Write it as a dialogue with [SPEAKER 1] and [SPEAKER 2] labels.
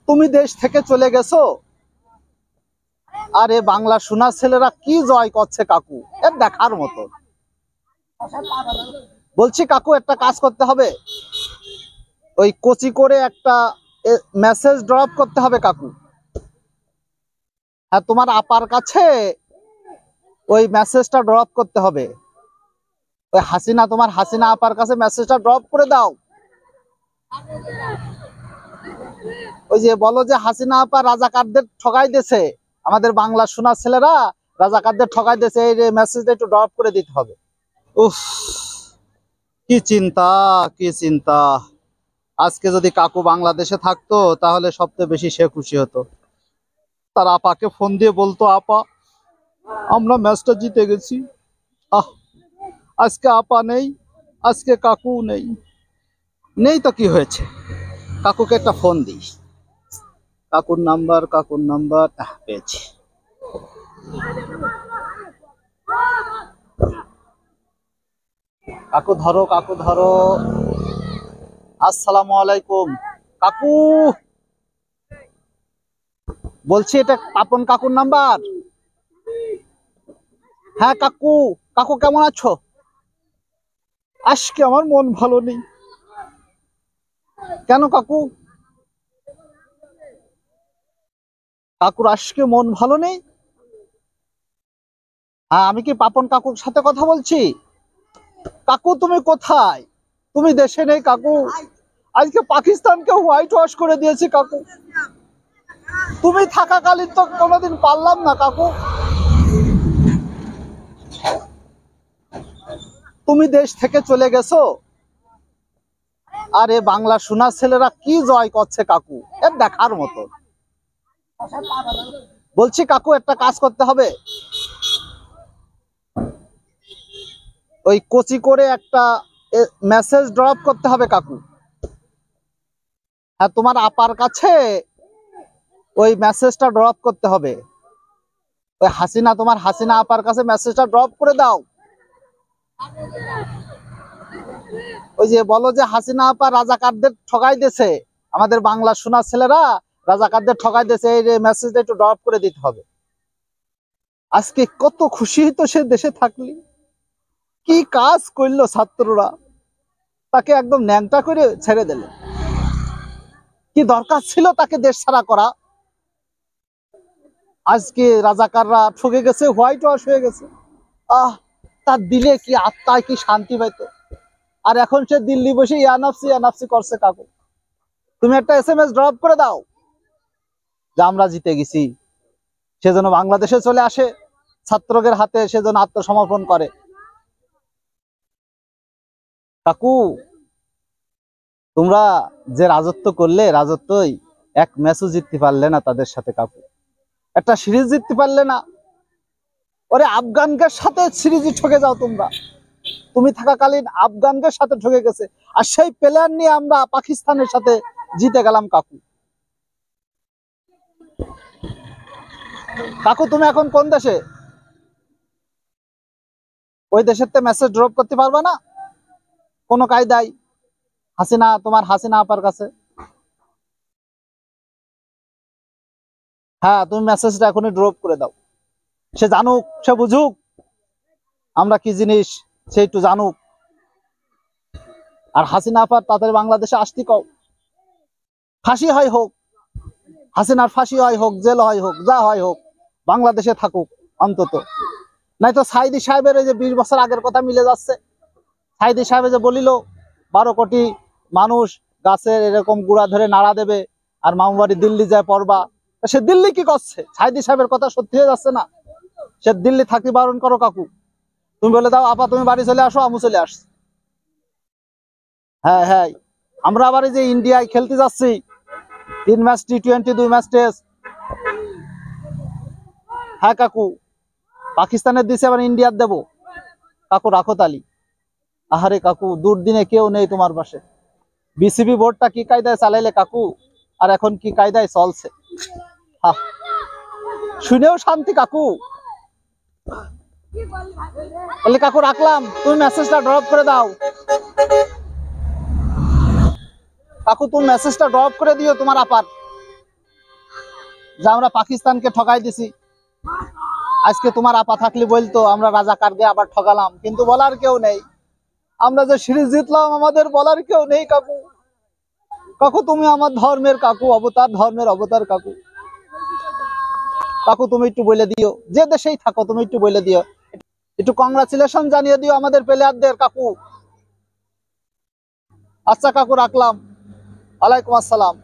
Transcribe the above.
[SPEAKER 1] তুমি দেশ থেকে চলে গেছো, আর এ বাংলা শোনা ছেলেরা কি জয় করছে কাকু, এর দেখার মতো। বলছি কাকু, একটা কাজ করতে হবে, ওই কোচি করে একটা মেসেজ ড্রপ করতে হবে কাকু। হ্যাঁ, তোমার আপার কাছে ওই মেসেজটা ড্রপ করতে হবে। ওই তোমার হাসিনা আপার কাছে মেসেজটা ড্রপ করে দাও। ওই যে বলো যে হাসিনা আপা রাজাকারদের ঠকাই দিয়েছে, আমাদের বাংলা শোনা ছেলেরা রাজাকারদের ঠকাই দিয়েছে, এই মেসেজটা একটু ড্রপ করে দিতে হবে। উফ, কি চিন্তা, কি চিন্তা। আজকে যদি কাকু বাংলাদেশে থাকতো তাহলে সবচেয়ে বেশি সে খুশি হতো। তার আপাকে ফোন দিয়ে বলতো, আপা আমরা ম্যাচটা জিতে গেছি। আজকে আপা নেই, আজকে কাকু নেই। নেই তো কি হয়েছে, কাকুকে একটা ফোন দিই। কাকুর নাম্বার পেয়েছি। কাকু ধরো, কাকু ধরো। আসসালামু আলাইকুম কাকু। বলছি এটা পাপন কাকুর নাম্বার? হ্যাঁ কাকু। কাকু কেমন আছো? আজকে আমার মন ভালো নেই। কেন কাকু? কাকুর আজকে মন ভালো নেই? হ্যাঁ, আমি কি পাপন কাকুর সাথে কথা বলছি? কাকু তুমি কোথায়? তুমি দেশে নেই কাকু। আজকে পাকিস্তানকে হোয়াইট ওয়াশ করে দিয়েছি কাকু। তুমি থাকাকালীন তো কোনোদিন পারলাম না কাকু। তুমি দেশ থেকে চলে গেছো, আর এ বাংলা শোনা ছেলেরা কি জয় করছে কাকু, এর দেখার মতো। বলছি কাকু, একটা কাজ করতে হবে, ওই কোচি করে একটা মেসেজ ড্রপ করতে হবে কাকু। হ্যাঁ, তোমার আপার কাছে ওই মেসেজটা ড্রপ করতে হবে। ওই তোমার হাসিনা আপার কাছে মেসেজটা ড্রপ করে দাও। ওই যে বলো যে হাসিনা আপা রাজাকারদের ঠকাই দিয়েছে, আমাদের বাংলা শোনা ছেলেরা রাজাকারদের ঠকাই দিয়েছে, এই মেসেজটা একটু ড্রপ করে দিতে হবে। আজকে কত খুশি তো সে দেশে থাকলি। কি কাজ করলো ছাত্ররা, তাকে একদম ন্যাংটা করে ছেড়ে দিল। কি দরকার ছিল তাকে দেশ ছাড়া করা? আজকে রাজাকাররা ঠকে গেছে, হোয়াইট ওয়াশ হয়ে গেছে। তার দিলে কি আত্মায় কি শান্তি পাইতো। আর এখন সে দিল্লি বসে ইয়ানাফসি ইয়ানাফসি করছে কাকু। তুমি একটা SMS ড্রপ করে দাও যে আমরা জিতে গেছি, সেজন্য বাংলাদেশে চলে আসে, ছাত্রদের হাতে সেজন্য আত্মসমর্পণ করে। কাকু তোমরা যে রাজত্ব করলে, রাজত্বই এক ম্যাচও জিততে পারলে না তাদের সাথে কাকু, একটা সিরিজ জিততে পারলে না। ওরে আফগানকে সাথে সিরিজই ঠকে যাও তোমরা। তুমি থাকাকালীন আফগানকে সাথে ঠকে গেছে, আর সেই প্লেয়ার নিয়ে আমরা পাকিস্তানের সাথে জিতে গেলাম কাকু। কাকু তুমি এখন কোন দেশে? ওই দেশের তে মেসেজ ড্রপ করতে পারবা না কোনো কায়দায়? তোমার হাসিনা আপার কাছে। হ্যাঁ, তুমি মেসেজটা এখনই ড্রপ করে দাও। সে জানুক, সে বুঝুক আমরা কি জিনিস, সে একটু জানুক। আর হাসিনা আপার তাড়াতাড়ি বাংলাদেশে আসতে কও। ফাঁসি হয় হোক, হাসিনার ফাঁসি হয় হোক, জেল হয় হোক, যা হয় হোক, বাংলাদেশে থাকুক অন্তত। নাই তো সাইদি সাহেবের এই যে 20 বছর আগের কথা মিলে যাচ্ছে। সাইদি সাহেব যে বলিল 12 কোটি মানুষ গাছের এরকম গুড়া ধরে নাড়া দেবে, আর মামুবাড়ি দিল্লি যায় পড়বা। সে দিল্লি কি করছে? সাইদি সাহেবের কথা সত্যি হয়ে যাচ্ছে না? সে দিল্লি থাকতে বারণ করো কাকু। তুমি বলে দাও, আপা তুমি বাড়ি চলে আসো, আমু চলে আসছি। হ্যাঁ হ্যাঁ, আমরা আবার এই যে ইন্ডিয়ায় খেলতে যাচ্ছি, 3 ম্যাচ T20, 2 ম্যাচ টেস্ট। হ্যাঁ কাকু, পাকিস্তানের দিছে, আবার ইন্ডিয়ার দেবো। কাকু রাখো তালি। আহারে কাকু, দুর্দিনে কেউ নেই তোমার পাশে। বিসিবি বোর্ডটা কি কায়দায় চালাইলে কাকু, আর এখন কি কায়দায় চলছে। শুনেও শান্তি কাকু। বলে কাকু রাখলাম, তুমি মেসেজটা ড্রপ করে দাও। কাকু তুমি মেসেজটা ড্রপ করে দিও তোমার আপার। যে আমরা পাকিস্তানকে ঠকাই দিছি। আজকে তোমার আপা থাকলে বলতো আমরা রাজাকারকে আবার ঠকালাম, কিন্তু বলার কেউ নেই। আমরা যে সিরিজ জিতলাম আমাদের বলার কেউ নেই। কাকু, কাকু তুমি আমার ধর্মের কাকু, অবতার, ধর্মের অবতার কাকু। কাকু তুমি একটু বলে দিও, যে দেশেই থাকো তুমি একটু বলে দিও, একটু কংগ্রাচুলেশন জানিয়ে দিও আমাদের প্লেয়ারদের কাকু। আচ্ছা কাকু, রাখলাম। ওয়ালাইকুম আসসালাম।